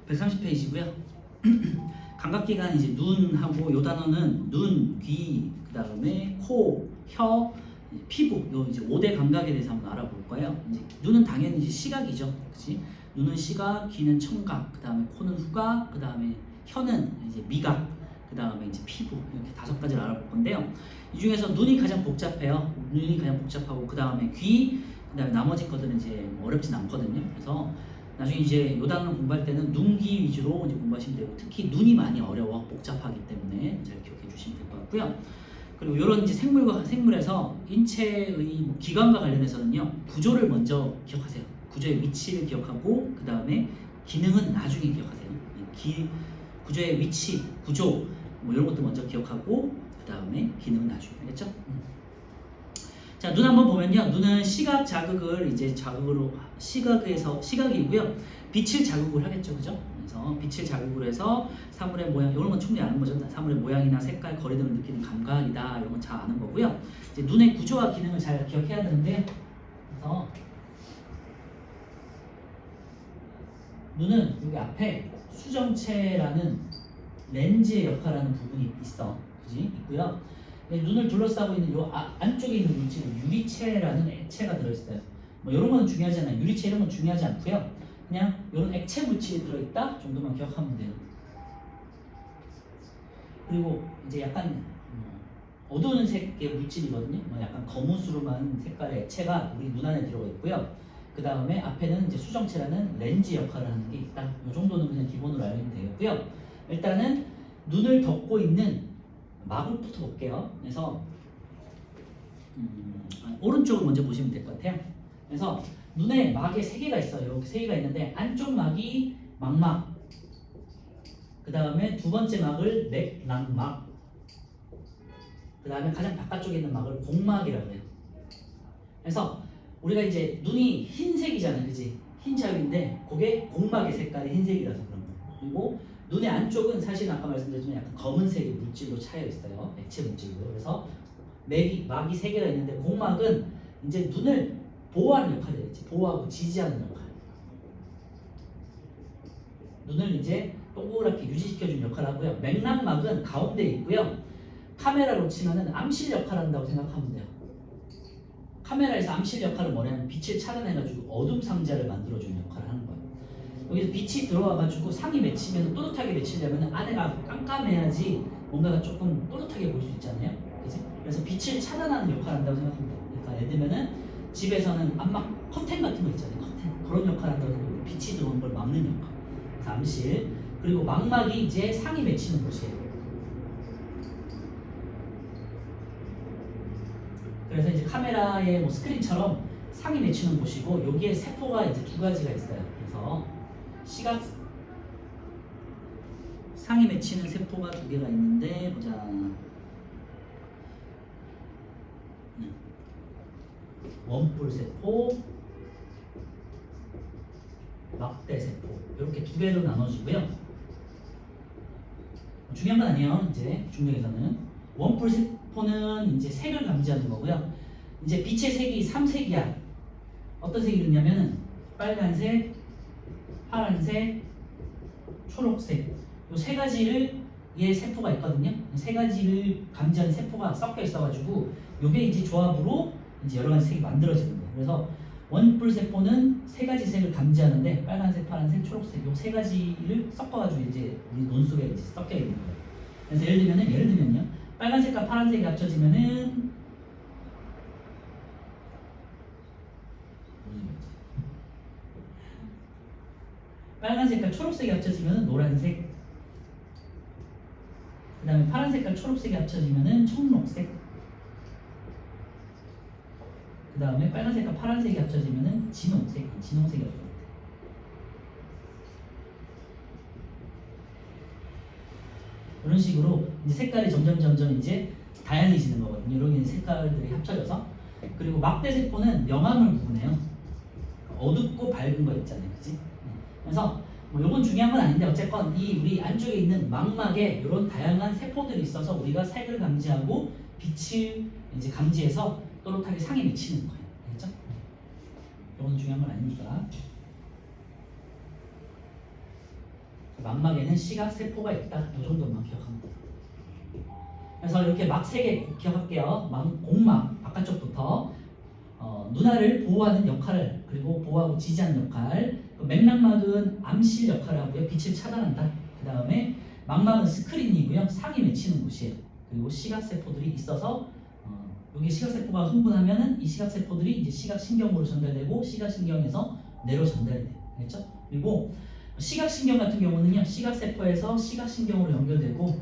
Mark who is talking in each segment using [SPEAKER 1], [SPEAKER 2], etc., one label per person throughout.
[SPEAKER 1] (130페이지고요) 감각기관 이제 눈하고 요 단어는 눈, 귀, 그 다음에 코, 혀, 피부 요 이제 5대 감각에 대해서 한번 알아볼 거예요. 이제 눈은 당연히 이제 시각이죠, 그렇지? 눈은 시각, 귀는 청각, 그 다음에 코는 후각, 그 다음에 혀는 이제 미각, 그 다음에 이제 피부 이렇게 5가지를 알아볼 건데요. 이 중에서 눈이 가장 복잡해요. 눈이 가장 복잡하고 그 다음에 귀, 그 다음에 나머지 것들은 이제 어렵진 않거든요. 그래서 나중에 이제 요 단어 공부할 때는 눈, 귀 위주로 이제 공부하시면 되고 특히 눈이 많이 어려워 복잡하기 때문에 잘 기억해 주시면 될 것 같고요. 그리고 이런 이제 생물에서 인체의 뭐 기관과 관련해서는요 구조를 먼저 기억하세요. 구조의 위치를 기억하고 그 다음에 기능은 나중에 기억하세요. 구조의 위치, 구조 뭐 이런 것도 먼저 기억하고 그 다음에 기능은 나중에. 알겠죠? 자, 눈 한번 보면요. 눈은 시각 자극을 이제 자극으로 시각이고요. 빛을 자극을 하겠죠, 그죠? 그래서 빛을 자극으로 해서 사물의 모양, 이런 건 충분히 아는 거죠. 사물의 모양이나 색깔, 거리 등을 느끼는 감각이다. 이런 건 잘 아는 거고요. 이제 눈의 구조와 기능을 잘 기억해야 되는데요. 그래서 눈은 여기 앞에 수정체라는 렌즈의 역할하는 부분이 있어, 그지? 있고요. 눈을 둘러싸고 있는 요 안쪽에 있는 물질은 유리체라는 액체가 들어있어요. 뭐 이런 건 중요하지 않아요. 유리체 이런 건 중요하지 않고요. 그냥 이런 액체 물질이 들어있다 정도만 기억하면 돼요. 그리고 이제 약간 어두운 색의 물질이거든요. 뭐 약간 거무스름한 색깔의 액체가 우리 눈 안에 들어가 있고요. 그 다음에 앞에는 이제 수정체라는 렌즈 역할을 하는 게 있다. 이 정도는 그냥 기본으로 알면 되겠고요. 일단은 눈을 덮고 있는 막을부터 볼게요. 그래서 오른쪽을 먼저 보시면 될 것 같아요. 그래서 눈에 막에 3개가 있어요. 이렇게 3개가 있는데 안쪽 막이 망막, 그 다음에 두 번째 막을 맥락막, 그 다음에 가장 바깥쪽에 있는 막을 공막이라고 해요. 그래서 우리가 이제 눈이 흰색이잖아요, 그지? 흰 자위인데 그게 공막의 색깔이 흰색이라서 그런 거예요. 그리고 눈의 안쪽은 사실 아까 말씀드렸지만 약간 검은색의 물질로 차여 있어요. 액체 물질로. 그래서 막이 3개가 있는데 공막은 이제 눈을 보호하는 역할을 해야지. 보호하고 지지하는 역할. 눈을 이제 동그랗게 유지시켜주는 역할을 하고요. 맥락막은 가운데에 있고요. 카메라로 치면은 암실 역할을 한다고 생각하면 돼요. 카메라에서 암실 역할은 뭐냐면 빛을 차단해가지고 어둠 상자를 만들어주는 역할을 하는 거예요. 여기서 빛이 들어와가지고 상이 맺히면 또렷하게 맺히려면 안에가 깜깜해야지 뭔가가 조금 또렷하게 보일 수 있잖아요. 그치? 그래서 빛을 차단하는 역할을 한다고 생각합니다. 그러니까 예를 들면은 집에서는 암막 커튼 같은 거 있잖아요. 커튼 그런 역할을 한다고 생각합니다. 빛이 들어오는 걸 막는 역할. 그래서 암실. 그리고 망막이 이제 상이 맺히는 곳이에요. 그래서 이제 카메라의 뭐 스크린처럼 상이 맺히는 곳이고 여기에 세포가 이제 2가지가 있어요. 그래서 시각 상이 맺히는 세포가 2개가 있는데 보자. 원뿔 세포, 막대 세포 이렇게 2개로 나눠지고요. 중요한 건 아니에요. 이제 중력에서는 원뿔 세포는 이제 색을 감지하는 거고요. 이제 빛의 색이 3색이야. 어떤 색이 있냐면은 빨간색, 파란색, 초록색 이 3가지를 얘 세포가 있거든요. 3가지를 감지하는 세포가 섞여 있어가지고 이게 이제 조합으로 이제 여러 가지 색이 만들어지는 거예요. 그래서 원뿔 세포는 3가지 색을 감지하는데 빨간색, 파란색, 초록색 이 3가지를 섞어가지고 이제 우리 눈 속에 이제 섞여 있는 거예요. 그래서 예를 들면요, 빨간색과 파란색이 합쳐지면은 빨간색과 초록색이 합쳐지면은 노란색, 그 다음에 파란색과 초록색이 합쳐지면은 청록색, 그 다음에 빨간색과 파란색이 합쳐지면은 진홍색이 합쳐집니다. 이런 식으로 이제 색깔이 점점 이제 다양해지는 거거든요. 이런 색깔들이 합쳐져서. 그리고 막대 세포는 명암을 구분해요. 어둡고 밝은 거 있잖아요, 그치? 그래서 뭐 요건 중요한 건 아닌데 어쨌건 이 우리 안쪽에 있는 망막에 이런 다양한 세포들이 있어서 우리가 색을 감지하고 빛을 이제 감지해서 또렷하게 상에 맺히는 거예요. 알겠죠? 이건 중요한 건 아니니까. 망막에는 시각 세포가 있다. 이 정도만 기억하면 돼요. 그래서 이렇게 막 3개 기억할게요. 공막 바깥쪽부터 눈알을 보호하는 역할, 그리고 보호하고 지지하는 역할. 맥락막은 암실 역할을 하고요. 빛을 차단한다. 그 다음에 망막은 스크린이고요. 상이 맺히는 곳이에요. 그리고 시각세포들이 있어서 여기 시각세포가 흥분하면은 이 시각세포들이 이제 시각신경으로 전달되고 시각신경에서 뇌로 전달이 돼요. 알겠죠? 그리고 시각신경 같은 경우는요. 시각세포에서 시각신경으로 연결되고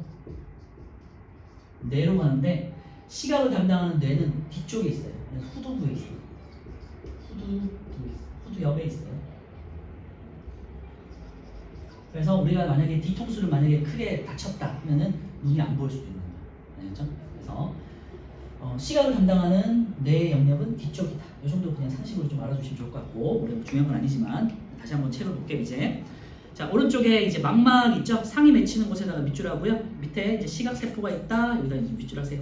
[SPEAKER 1] 뇌로 가는데 시각을 담당하는 뇌는 뒤쪽에 있어요. 후두부에 있어요. 후두 옆에 있어요. 그래서 우리가 만약에 뒤통수를 만약에 크게 다쳤다 하면은 눈이 안 보일 수도 있는 거예요. 알겠죠? 그래서 시각을 담당하는 뇌의 영역은 뒤쪽이다. 이 정도 그냥 상식으로 좀 알아주시면 좋을 것 같고, 우리 중요한 건 아니지만 다시 한번 책을 볼게요. 이제 자, 오른쪽에 이제 망막 있죠? 상이 맺히는 곳에다가 밑줄 하고요. 밑에 이제 시각세포가 있다. 여기다 이제 밑줄 하세요.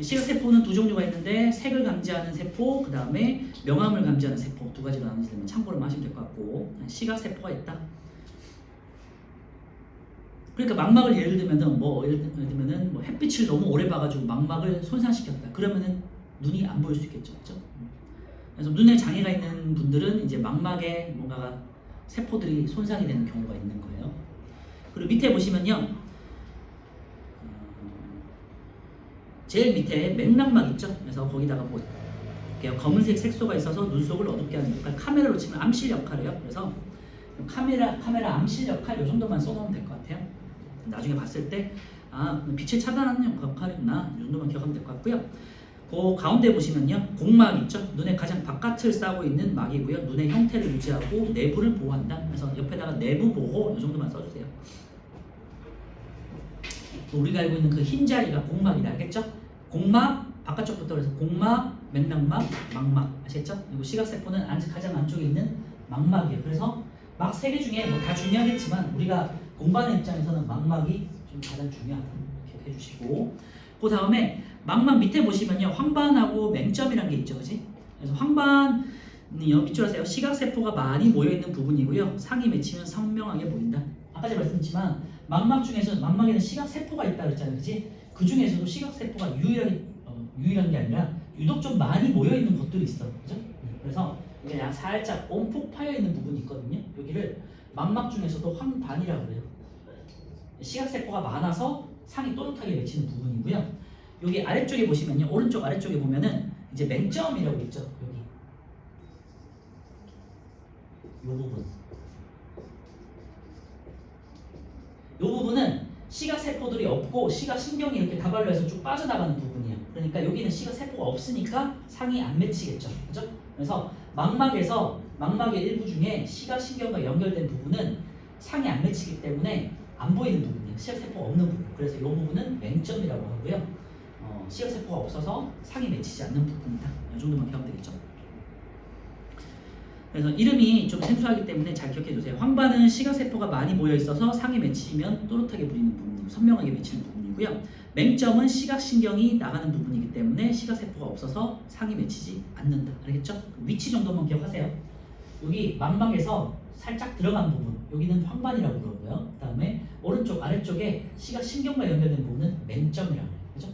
[SPEAKER 1] 시각세포는 2종류가 있는데 색을 감지하는 세포, 그 다음에 명암을 감지하는 세포, 2가지로 나뉘면 참고를 하시면 될 것 같고, 시각세포가 있다. 그러니까 망막을 예를 들면은 뭐 햇빛을 너무 오래 봐가지고 망막을 손상시켰다. 그러면은 눈이 안 보일 수 있겠죠, 그렇죠? 그래서 눈에 장애가 있는 분들은 이제 망막에 뭔가가 세포들이 손상이 되는 경우가 있는 거예요. 그리고 밑에 보시면요, 제일 밑에 맥락막 있죠. 그래서 거기다가 뭐 검은색 색소가 있어서 눈 속을 어둡게 하는 역할, 카메라로 치면 암실 역할이에요. 그래서 카메라 암실 역할 이 정도만 써놓으면 될 것 같아요. 나중에 봤을 때 빛을 차단하는 역할이구나, 이 정도만 기억하면 될 것 같고요. 그 가운데 보시면요, 공막 있죠. 눈의 가장 바깥을 싸고 있는 막이고요. 눈의 형태를 유지하고 내부를 보호한다. 그래서 옆에다가 내부 보호 이 정도만 써주세요. 우리가 알고 있는 그 흰 자리가 공막이다. 알겠죠? 공막 바깥쪽부터 그래서 공막, 맥락막, 망막 아시겠죠? 그리고 시각세포는 가장 안쪽에 있는 망막이에요. 그래서 막 3개 중에 뭐 다 중요하겠지만 우리가 공부하는 입장에서는 망막이 좀 가장 중요하다. 기억해 주시고, 그 다음에 망막 밑에 보시면요, 황반하고 맹점이라는 게 있죠, 그지? 그래서 황반은요, 밑줄 하세요. 시각세포가 많이 모여있는 부분이고요. 상이 맺히면 선명하게 보인다. 아까 제가 말씀드렸지만 망막 중에서 망막에는 시각세포가 있다 그랬잖아요, 그지? 그 중에서도 시각세포가 유일한 게 아니라 유독 좀 많이 모여있는 것들이 있어, 그죠? 그래서 이게 그냥 살짝 온폭 파여있는 부분이 있거든요. 여기를 망막 중에서도 황반이라고 그래요. 시각세포가 많아서 상이 또렷하게 맺히는 부분이고요. 여기 아래쪽에 보시면요, 오른쪽 아래쪽에 보면은 이제 맹점이라고 있죠. 여기 이 부분, 이 부분은 시각세포들이 없고 시각신경이 이렇게 다발로해서 쭉 빠져나가는 부분이에요. 그러니까 여기는 시각세포가 없으니까 상이 안 맺히겠죠, 그죠? 그래서 망막의 일부 중에 시각신경과 연결된 부분은 상이 안 맺히기 때문에 안 보이는 부분이에요. 시각세포가 없는 부분. 그래서 이 부분은 맹점이라고 하고요. 시각세포가 없어서 상이 맺히지 않는 부분이다. 이 정도만 기억하면 되겠죠. 그래서 이름이 좀 생소하기 때문에 잘 기억해 주세요. 황반은 시각세포가 많이 모여 있어서 상이 맺히면 또렷하게 보이는 부분, 선명하게 맺히는 부분이고요. 맹점은 시각신경이 나가는 부분이기 때문에 시각세포가 없어서 상이 맺히지 않는다. 알겠죠? 위치 정도만 기억하세요. 여기 망막에서 살짝 들어간 부분, 여기는 황반이라고 그러고요. 그 다음에 오른쪽 아래쪽에 시각신경과 연결된 부분은 맹점이라고 해요. 그죠?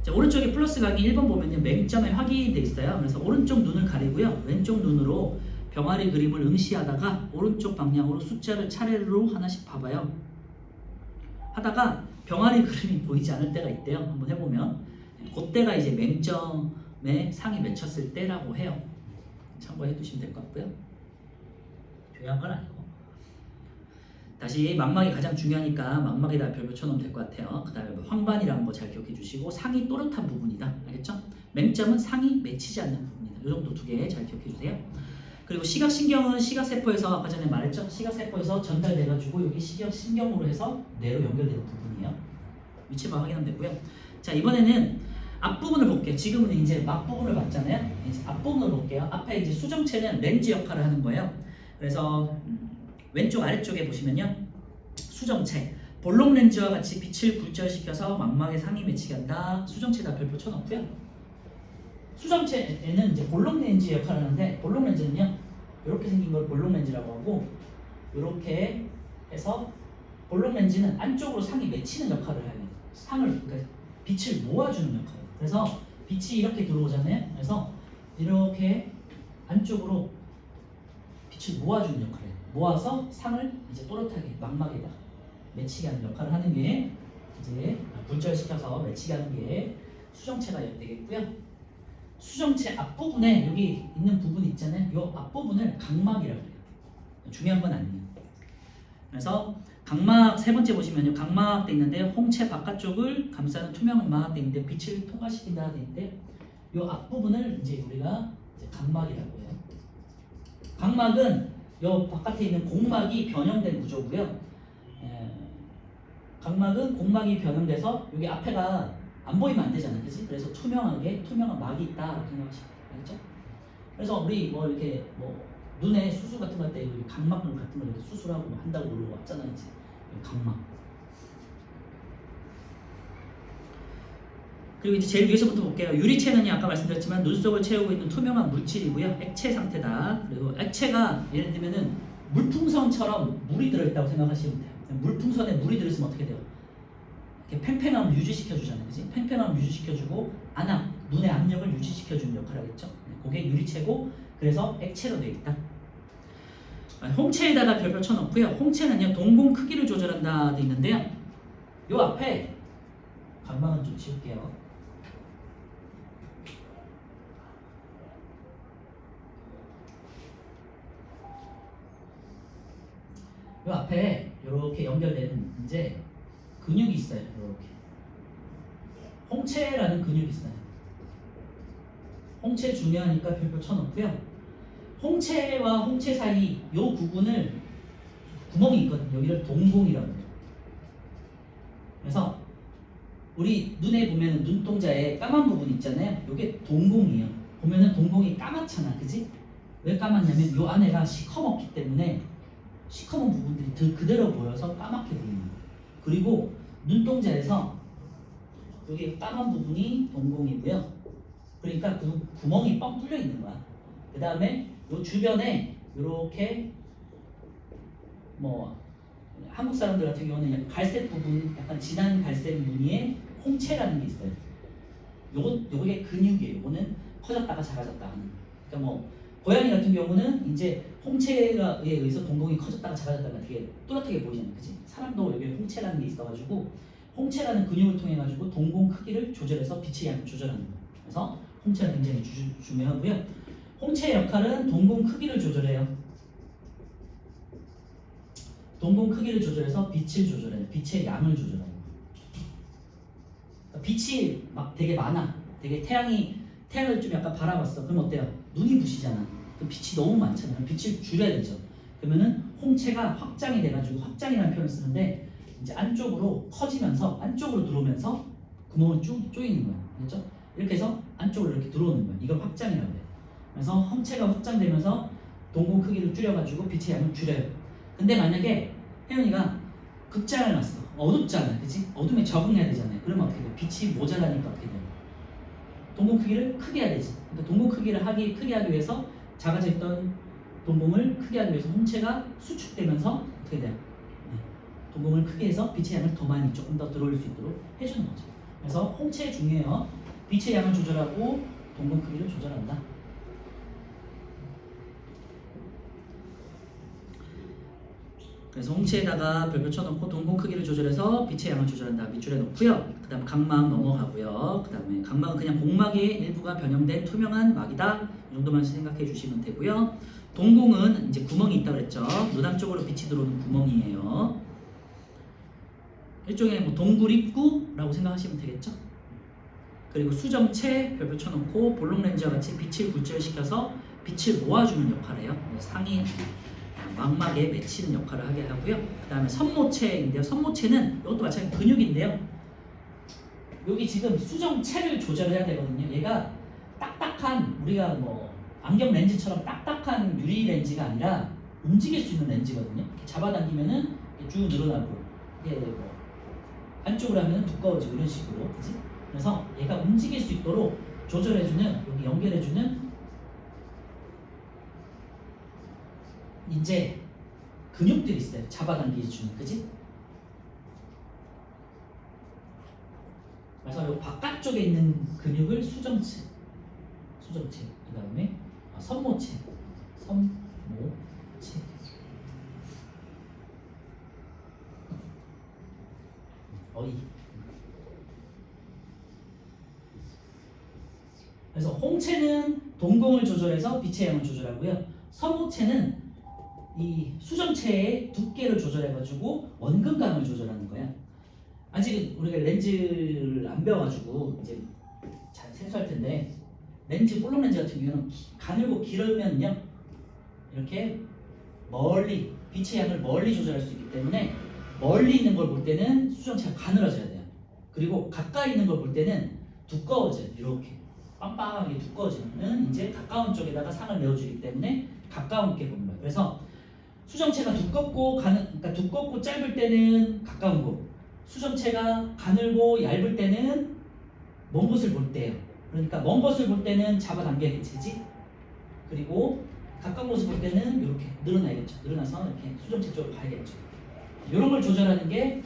[SPEAKER 1] 자, 오른쪽에 플러스 각이 1번 보면요, 맹점에 확인돼 있어요. 그래서 오른쪽 눈을 가리고요, 왼쪽 눈으로 병아리 그림을 응시하다가 오른쪽 방향으로 숫자를 차례로 하나씩 봐봐요. 하다가 병아리 그림이 보이지 않을 때가 있대요. 한번 해보면 그때가 이제 맹점에 상이 맺혔을 때라고 해요. 참고해 두시면 될 것 같고요. 중요한 건 아니고, 다시 망막이 가장 중요하니까 망막에다 별 붙여놓으면 될 것 같아요. 그 다음에 황반이라는 거 잘 기억해 주시고, 상이 또렷한 부분이다. 알겠죠? 맹점은 상이 맺히지 않는 부분이다. 이 정도 2개 잘 기억해 주세요. 그리고 시각신경은 시각세포에서 아까 전에 말했죠? 시각세포에서 전달돼가지고 여기 시각신경으로 해서 뇌로 연결되는 부분이에요. 위치만 확인하면 되고요. 자, 이번에는 앞부분을 볼게요. 지금은 이제 앞부분을 봤잖아요. 이제 앞부분을 볼게요. 앞에 이제 수정체는 렌즈 역할을 하는 거예요. 그래서 왼쪽 아래쪽에 보시면요, 수정체, 볼록 렌즈와 같이 빛을 굴절시켜서 망막에 상이 맺히게 한다. 수정체에다 별표 쳐놓고요. 수정체에는 이제 볼록 렌즈 역할을 하는데, 볼록 렌즈는요 이렇게 생긴 걸 볼록 렌즈라고 하고, 이렇게 해서 볼록 렌즈는 안쪽으로 상이 맺히는 역할을 해요. 상을, 그러니까 빛을 모아주는 역할. 그래서 빛이 이렇게 들어오잖아요. 그래서 이렇게 안쪽으로 빛을 모아주는 역할을 해요. 모아서 상을 이제 또렷하게 망막에다 맺히게 하는 역할을 하는 게, 이제 굴절시켜서 맺히게 하는 게 수정체가 되겠고요. 수정체 앞부분에 여기 있는 부분 있잖아요. 이 앞부분을 각막이라고 해요. 중요한 건 아니에요. 그래서 각막 세 번째 보시면요, 각막돼 있는데 홍채 바깥쪽을 감싸는 투명한 망막돼 있는데 빛을 통과시킨다 돼 있는데, 이 앞부분을 이제 우리가 이제 각막이라고 해요. 각막은 이 바깥에 있는 공막이 변형된 구조고요. 각막은 공막이 변형돼서 여기 앞에가 안 보이면 안 되잖아요, 그렇지? 그래서 투명한 막이 있다 이렇게 생각하시면 되겠죠? 그래서 우리 뭐 이렇게 뭐 눈에 수술 같은 거 할 때 각막 같은 거 이렇게 수술하고 뭐 한다고 그러고 왔잖아요, 이제 각막. 그리고 이제 제일 위에서부터 볼게요. 유리체는 아까 말씀드렸지만 눈 속을 채우고 있는 투명한 물질이고요, 액체 상태다. 그리고 액체가 예를 들면은 물풍선처럼 물이 들어있다고 생각하시면 돼요. 물풍선에 물이 들어있으면 어떻게 돼요? 이렇게 팽팽함을 유지시켜주잖아요, 그지? 팽팽함을 유지시켜주고 눈의 압력을 유지시켜주는 역할을 하겠죠. 그게 유리체고, 그래서 액체로 되어 있다. 홍채에다가 별표 쳐놓고요. 홍채는요 동공 크기를 조절한다 돼 있는데요. 요 앞에 각막은 좀 지울게요. 요 앞에 이렇게 연결된 이제 근육이 있어요. 이렇게 홍채라는 근육이 있어요. 홍채 중요하니까 별표 쳐놓고요. 홍채와 홍채 사이 요 부분을 구멍이 있거든요. 여기를 동공이라고 해요. 그래서 우리 눈에 보면 눈동자에 까만 부분 있잖아요. 이게 동공이에요. 보면은 동공이 까맣잖아, 그지? 왜 까맣냐면 요 안에가 시커멓기 때문에 시커먼 부분들이 그대로 보여서 까맣게 보이는 거예요. 그리고 눈동자에서 여기 까만 부분이 동공이고요. 그러니까 그 구멍이 뻥 뚫려 있는 거야. 그 다음에 요 주변에 이렇게 뭐 한국 사람들 같은 경우는 약간 갈색 부분, 약간 진한 갈색 무늬에 홍채라는 게 있어요. 요게 근육이에요. 요거는 커졌다가 작아졌다 하는. 그러니까 뭐 고양이 같은 경우는 이제 홍채에 의해서 동공이 커졌다가 작아졌다가 되게 또렷하게 보이잖아요, 그치? 사람도 여기 홍채라는 게 있어가지고 홍채라는 근육을 통해 가지고 동공 크기를 조절해서 빛의 양을 조절하는 거예요. 그래서 홍채가 굉장히 중요하고요. 홍채의 역할은 동공 크기를 조절해요. 동공 크기를 조절해서 빛을 조절해요. 빛의 양을 조절하는 거예요. 그러니까 빛이 막 되게 많아. 되게 태양을 좀 약간 바라봤어. 그럼 어때요? 눈이 부시잖아. 그 빛이 너무 많잖아요. 빛을 줄여야 되죠. 그러면은 홍채가 확장이 돼가지고, 확장이라는 표현을 쓰는데 이제 안쪽으로 커지면서 안쪽으로 들어오면서 구멍을 쭉 조이는 거예요. 그렇죠? 이렇게 해서 안쪽으로 이렇게 들어오는 거예요. 이걸 확장이라고 해요. 그래서 홍채가 확장되면서 동공 크기를 줄여가지고 빛의 양을 줄여요. 근데 만약에 혜연이가 극장을 놨어. 어둡잖아, 그치? 어둠에 적응해야 되잖아요. 그러면 어떻게 돼? 빛이 모자라니까 어떻게 돼요? 동공 크기를 크게 해야 되지. 그러니까 동공 크기를 크게 하기 위해서 작아져 있던 동공을 크게 하기 위해서 홍채가 수축되면서 어떻게 돼요? 동공을 크게 해서 빛의 양을 더 많이 조금 더 들어올 수 있도록 해주는 거죠. 그래서 홍채 중요해요. 빛의 양을 조절하고 동공 크기를 조절한다. 그래서 홍채에다가 별표 쳐놓고 동공 크기를 조절해서 빛의 양을 조절한다. 밑줄에 놓고요. 그 다음 각막 넘어가고요. 그 다음에 각막은 그냥 공막의 일부가 변형된 투명한 막이다. 이 정도만 생각해 주시면 되고요. 동공은 이제 구멍이 있다고 그랬죠. 눈 쪽으로 빛이 들어오는 구멍이에요. 일종의 뭐 동굴 입구라고 생각하시면 되겠죠. 그리고 수정체 별표 쳐놓고 볼록 렌즈와 같이 빛을 굴절시켜서 빛을 모아주는 역할을 해요. 상이 망막에 맺히는 역할을 하게 하고요. 그 다음에 선모체인데요. 선모체는 이것도 마찬가지 근육인데요. 여기 지금 수정체를 조절해야 되거든요. 얘가 딱딱한, 우리가 뭐 안경 렌즈처럼 딱딱한 유리 렌즈가 아니라 움직일 수 있는 렌즈거든요. 이렇게 잡아당기면은 쭉 늘어나고, 이게 뭐 안쪽으로 하면 두꺼워지고 이런 식으로, 그지? 그래서 얘가 움직일 수 있도록 조절해주는, 여기 연결해주는 이제 근육들이 있어요. 잡아당겨주는, 그지? 그래서 이 바깥쪽에 있는 근육을 수정체, 그 다음에 선모체, 어이. 그래서 홍채는 동공을 조절해서 빛의 양을 조절하고요. 선모체는 이 수정체의 두께를 조절해가지고 원근감을 조절하는 거야. 아직 우리가 렌즈를 안 배워가지고 이제 잘 생소할 텐데, 렌즈, 볼록 렌즈 같은 경우는 가늘고 길으면요 이렇게 멀리 빛의 양을 멀리 조절할 수 있기 때문에 멀리 있는 걸 볼 때는 수정체가 가늘어져야 돼요. 그리고 가까이 있는 걸 볼 때는 두꺼워져요. 이렇게 빵빵하게 두꺼워지면 이제 가까운 쪽에다가 상을 내어주기 때문에 가까운게 보는 거예요. 그래서 수정체가 그러니까 두껍고 짧을 때는 가까운 곳, 수정체가 가늘고 얇을 때는 먼 곳을 볼 때예요. 그러니까 먼 곳을 볼 때는 잡아당겨야겠지. 그리고 가까운 곳을 볼 때는 이렇게 늘어나야겠죠. 늘어나서 이렇게 수정체 쪽으로 가야겠죠. 이런 걸 조절하는 게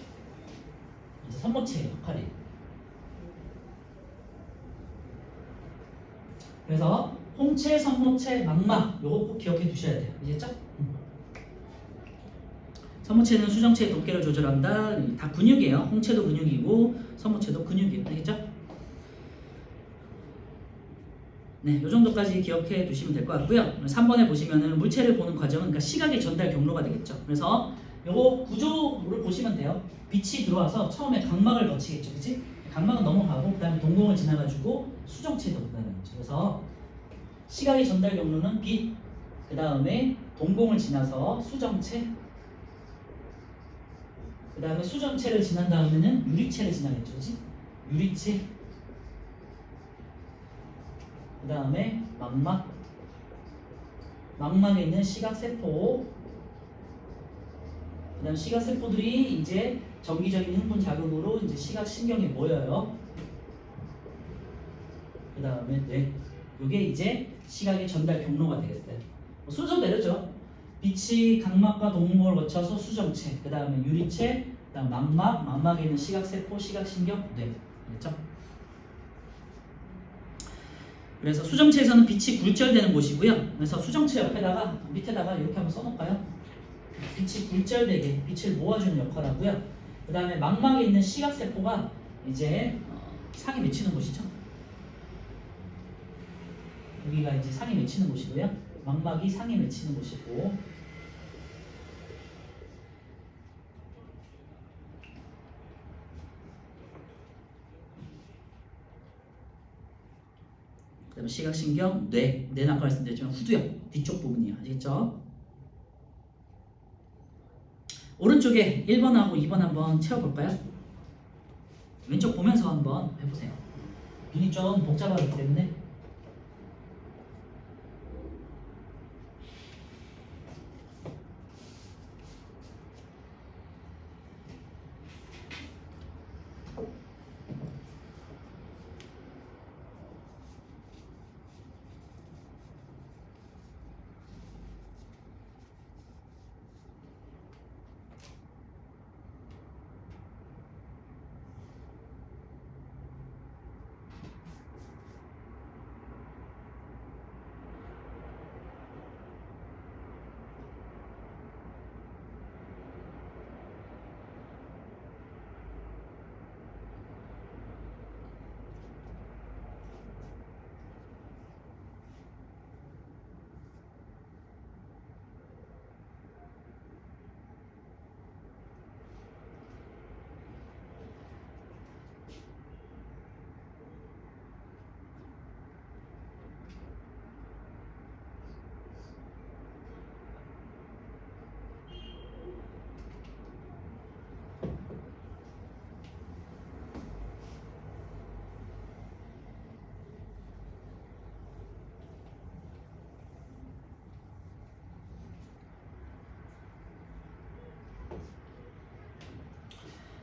[SPEAKER 1] 이제 선모체의 역할이에요. 그래서 홍채, 선모체, 망막 요거 꼭 기억해 두셔야 돼요. 이해했죠? 선모체는 수정체의 두께를 조절한다. 다 근육이에요. 홍채도 근육이고 선모체도 근육이에요. 알겠죠? 네, 이 정도까지 기억해 두시면 될 것 같고요. 3번에 보시면은 물체를 보는 과정은 그러니까 시각의 전달 경로가 되겠죠. 그래서 요거 구조를 보시면 돼요. 빛이 들어와서 처음에 각막을 거치겠죠, 그렇지? 각막은 넘어가고 그다음에 동공을 지나가지고 수정체에 들어가는 거죠. 그래서 시각의 전달 경로는 빛, 그다음에 동공을 지나서 수정체, 그다음에 수정체를 지난 다음에는 유리체를 지나겠죠, 그렇지? 유리체, 그 다음에 망막에 있는 시각세포, 그 다음 시각세포들이 이제 정기적인 흥분 자극으로 이제 시각신경에 모여요. 그 다음에 뇌, 이게 이제 시각의 전달 경로가 되겠어요. 순서대로죠. 빛이 각막과 동공을 거쳐서 수정체, 그 다음에 유리체, 그 다음 망막에 있는 시각세포, 시각신경, 뇌. 알겠죠? 그래서 수정체에서는 빛이 굴절되는 곳이고요. 그래서 수정체 옆에다가 밑에다가 이렇게 한번 써놓을까요? 빛이 굴절되게 빛을 모아주는 역할을 하고요. 그 다음에 망막에 있는 시각세포가 이제 상이 맺히는 곳이죠. 여기가 이제 상이 맺히는 곳이고요. 망막이 상이 맺히는 곳이고, 그 다음에 시각신경, 뇌는 아까 말씀드렸지만 후두엽 뒤쪽 부분이에요. 아시겠죠? 오른쪽에 1번하고 2번 한번 채워볼까요? 왼쪽 보면서 한번 해보세요. 눈이 좀 복잡하기 때문에.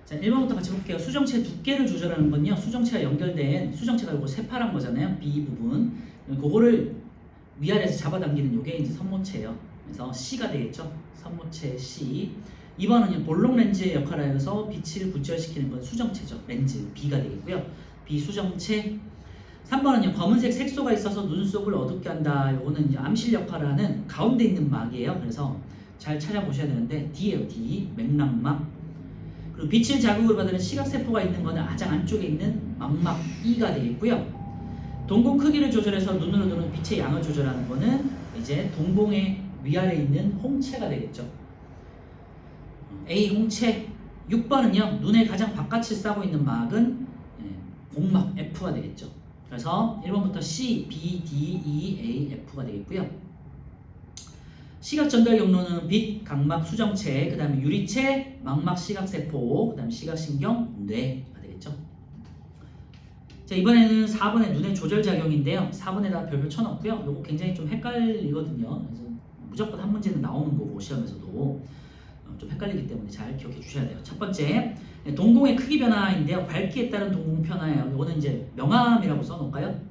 [SPEAKER 1] 자, 1번부터 같이 볼게요. 수정체 두께를 조절하는 건요. 수정체가 연결된 수정체가 요거 새파란 거잖아요. B 부분. 그거를 위아래에서 잡아당기는 요게 이제 선모체예요. 그래서 C가 되겠죠. 선모체 C. 2번은요. 볼록 렌즈의 역할을 하여서 빛을 굴절시키는 건 수정체죠. 렌즈 B가 되겠고요. B 수정체. 3번은요. 검은색 색소가 있어서 눈속을 어둡게 한다. 요거는 이제 암실 역할을 하는 가운데 있는 막이에요. 그래서 잘 찾아보셔야 되는데 D예요. D. 맥락막. 그리고 빛을 자극을 받는 시각세포가 있는 거는 가장 안쪽에 있는 망막 E가 되겠고요. 동공 크기를 조절해서 눈으로 들어오는 빛의 양을 조절하는 거는 이제 동공의 위아래에 있는 홍채가 되겠죠. A 홍채. 6번은요. 눈의 가장 바깥을 싸고 있는 막은 공막 F가 되겠죠. 그래서 1번부터 C, B, D, E, A, F가 되겠고요. 시각 전달 경로는 빛, 각막, 수정체, 그 다음에 유리체, 망막, 시각세포, 그 다음에 시각신경, 뇌가 되겠죠. 자, 이번에는 4번의 눈의 조절작용인데요. 4번에다 별표 쳐놓고요. 이거 굉장히 좀 헷갈리거든요. 그래서 무조건 한 문제는 나오는 거고 시험에서도 좀 헷갈리기 때문에 잘 기억해 주셔야 돼요. 첫 번째, 동공의 크기 변화인데요. 밝기에 따른 동공 변화예요. 이거는 이제 명암이라고 써놓을까요?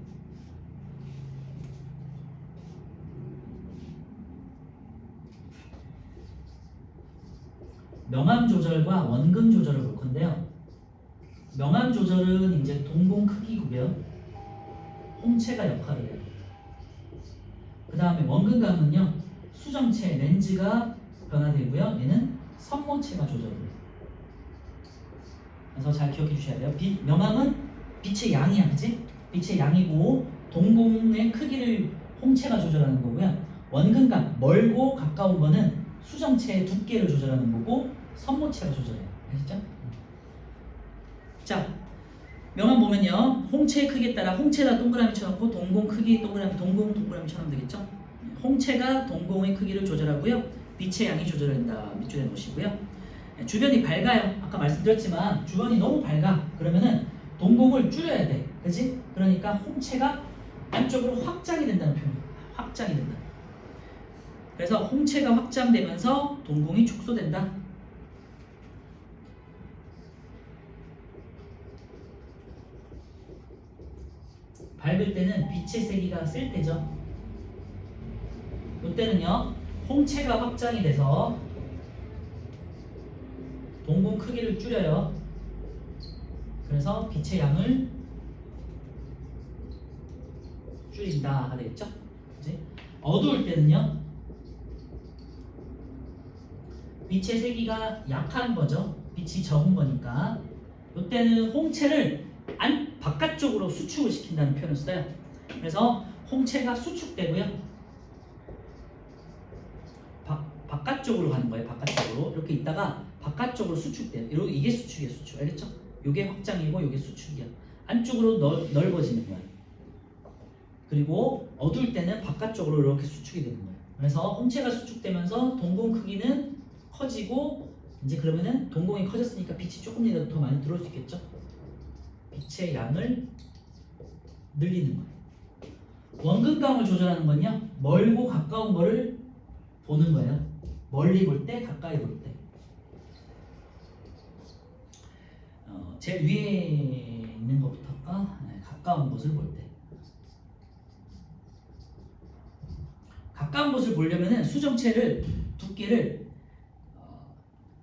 [SPEAKER 1] 명암 조절과 원근 조절을 볼 건데요. 명암 조절은 이제 동공 크기고요. 홍채가 역할을 해요. 그 다음에 원근감은요. 수정체 렌즈가 변화되고요. 얘는 선모체가 조절을 해요. 그래서 잘 기억해 주셔야 돼요. 명암은 빛의 양이야, 그치? 빛의 양이고 동공의 크기를 홍채가 조절하는 거고요. 원근감, 멀고 가까운 거는 수정체의 두께를 조절하는 거고 선모체가 조절해요. 아시죠? 자, 명암 보면요. 홍채의 크기에 따라 홍채에다 동그라미 쳐놓고 동공 크기 동그라미 동그라미 쳐놓으면 되겠죠? 홍채가 동공의 크기를 조절하고요. 빛의 양이 조절된다. 밑줄에 놓으시고요. 주변이 밝아요. 아까 말씀드렸지만 주변이 너무 밝아. 그러면은 동공을 줄여야 돼. 그치? 그러니까 홍채가 안쪽으로 확장이 된다는 표현이에요. 확장이 된다. 그래서 홍채가 확장되면서 동공이 축소된다. 밝을 때는 빛의 세기가 셀 때죠. 이때는요. 홍채가 확장이 돼서 동공 크기를 줄여요. 그래서 빛의 양을 줄인다 되겠죠? 그치? 어두울 때는요. 빛의 세기가 약한 거죠. 빛이 적은 거니까. 이때는 홍채를 바깥쪽으로 수축을 시킨다는 표현을 써요. 그래서 홍채가 수축되고요. 바깥쪽으로 가는 거예요. 바깥쪽으로 이렇게 있다가 바깥쪽으로 수축돼요. 이게 수축이에요. 수축. 알겠죠? 이게 확장이고 이게 수축이야. 안쪽으로 넓어지는 거예요. 그리고 어두울 때는 바깥쪽으로 이렇게 수축이 되는 거예요. 그래서 홍채가 수축되면서 동공 크기는 커지고 이제 그러면은 동공이 커졌으니까 빛이 조금이라도 더 많이 들어올 수 있겠죠? 빛의 양을 늘리는 거예요. 원근감을 조절하는 건요. 멀고 가까운 거를 보는 거예요. 멀리 볼 때, 가까이 볼 때. 제일 위에 있는 것부터 할까? 가까운 곳을 볼 때. 가까운 곳을 보려면은 수정체를 두께를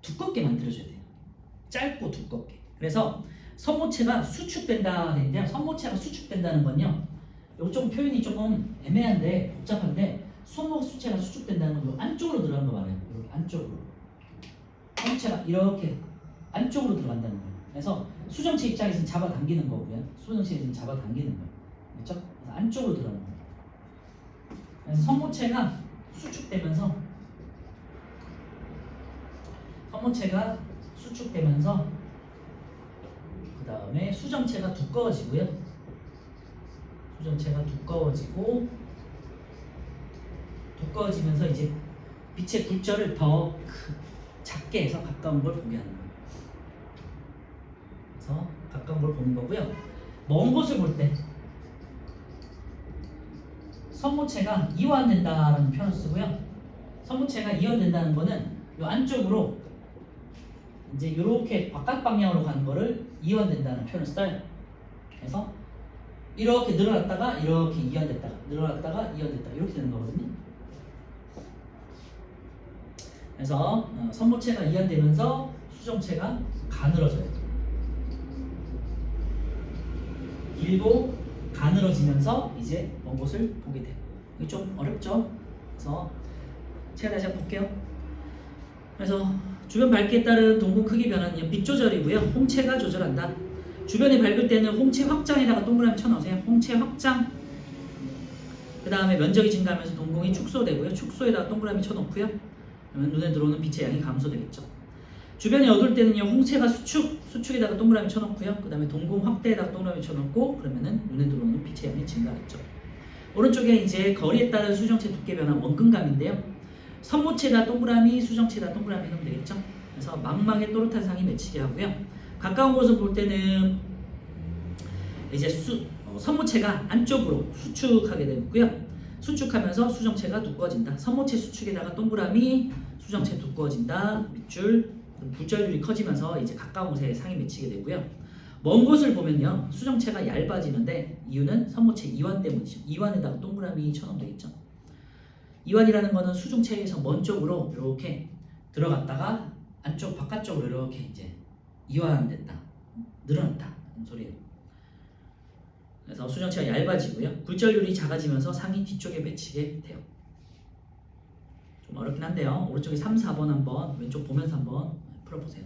[SPEAKER 1] 두껍게 만들어줘야 돼요. 짧고 두껍게. 그래서 선모체가 수축된다 했는데요. 선모체가 수축된다는 건요. 이거 좀 표현이 조금 애매한데 복잡한데 선모체가 수축된다는 건 안쪽으로 들어가는 거 말해요. 이렇게 안쪽으로. 선모체가 이렇게 안쪽으로 들어간다는 거예요. 그래서 수정체 입장에서는 잡아당기는 거고요. 수정체에서는 잡아당기는 거예요. 그렇죠? 그래서 안쪽으로 들어가는 거예요. 그래서 선모체가 수축되면서 그 다음에 수정체가 두꺼워지고요. 수정체가 두꺼워지면서 이제 빛의 굴절을 더 작게 해서 가까운 걸 보게 하는 거예요. 그래서 가까운 걸 보는 거고요. 먼 곳을 볼 때 선모체가 이완된다라는 표현을 쓰고요. 선모체가 이완된다는 거는 이 안쪽으로 이제 이렇게 바깥 방향으로 가는 거를 이완된다는 표현을 써요. 그래서 이렇게 늘어났다가 이렇게 이완됐다가 늘어났다가 이완됐다 이렇게 되는 거거든요. 그래서 선모체가 이완되면서 수정체가 가늘어져요. 길고 가늘어지면서 이제 먼 곳을 보게 돼요. 이게 좀 어렵죠? 그래서 제가 다시 한번 볼게요. 그래서 주변 밝기에 따른 동공 크기 변화는 빛 조절이고요. 홍채가 조절한다. 주변이 밝을 때는 홍채 확장에다가 동그라미 쳐넣으세요. 홍채 확장. 그 다음에 면적이 증가하면서 동공이 축소되고요. 축소에다가 동그라미 쳐놓고요. 그러면 눈에 들어오는 빛의 양이 감소되겠죠. 주변이 어두울 때는요. 홍채가 수축에다가 동그라미 쳐놓고요. 그 다음에 동공 확대에다가 동그라미 쳐놓고 그러면은 눈에 들어오는 빛의 양이 증가하겠죠. 오른쪽에 이제 거리에 따른 수정체 두께 변화 원근감인데요. 선모체에다 동그라미, 수정체에다 동그라미 하면 되겠죠. 그래서 망망에 또렷한 상이 맺히게 하고요. 가까운 곳을 볼 때는 이제 선모체가 안쪽으로 수축하게 되고요. 수축하면서 수정체가 두꺼워진다. 선모체 수축에다가 동그라미, 수정체 두꺼워진다. 밑줄, 굴절률이 커지면서 이제 가까운 곳에 상이 맺히게 되고요. 먼 곳을 보면요. 수정체가 얇아지는데 이유는 선모체 이완 때문이죠. 이완에다가 동그라미 쳐놓으면 되겠죠. 이완이라는 거는 수중체에서 먼 쪽으로 이렇게 들어갔다가 안쪽 바깥쪽으로 이렇게 이제 이완됐다, 늘어났다 이런 소리예요. 그래서 수정체가 얇아지고요. 굴절률이 작아지면서 상이 뒤쪽에 맺히게 돼요. 좀 어렵긴 한데요. 오른쪽에 3, 4번 한번 왼쪽 보면서 한번 풀어보세요.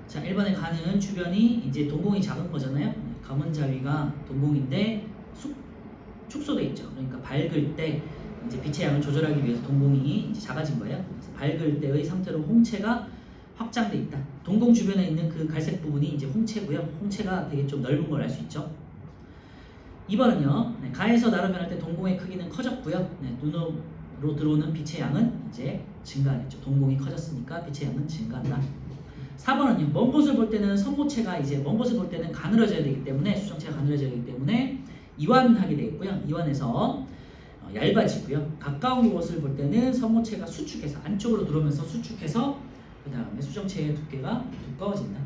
[SPEAKER 1] 자, 1번에 가는 주변이 이제 동공이 작은 거잖아요. 검은 자위가 동공인데 축소돼 있죠. 그러니까 밝을 때 이제 빛의 양을 조절하기 위해서 동공이 이제 작아진 거예요. 그래서 밝을 때의 상태로 홍채가 확장돼 있다. 동공 주변에 있는 그 갈색 부분이 이제 홍채고요. 홍채가 되게 좀 넓은 걸 알 수 있죠. 2번은요. 가에서 나로 변할 때 동공의 크기는 커졌고요. 눈으로 들어오는 빛의 양은 이제 증가하겠죠. 동공이 커졌으니까 빛의 양은 증가한다. 4번은요. 먼 곳을 볼 때는 선모체가 이제 먼 곳을 볼 때는 가늘어져야 되기 때문에 수정체가 가늘어져야 되기 때문에 이완하게 되겠고요. 이완해서 얇아지고요. 가까운 곳을 볼 때는 선모체가 수축해서 안쪽으로 들어오면서 수축해서 그 다음에 수정체의 두께가 두꺼워진다.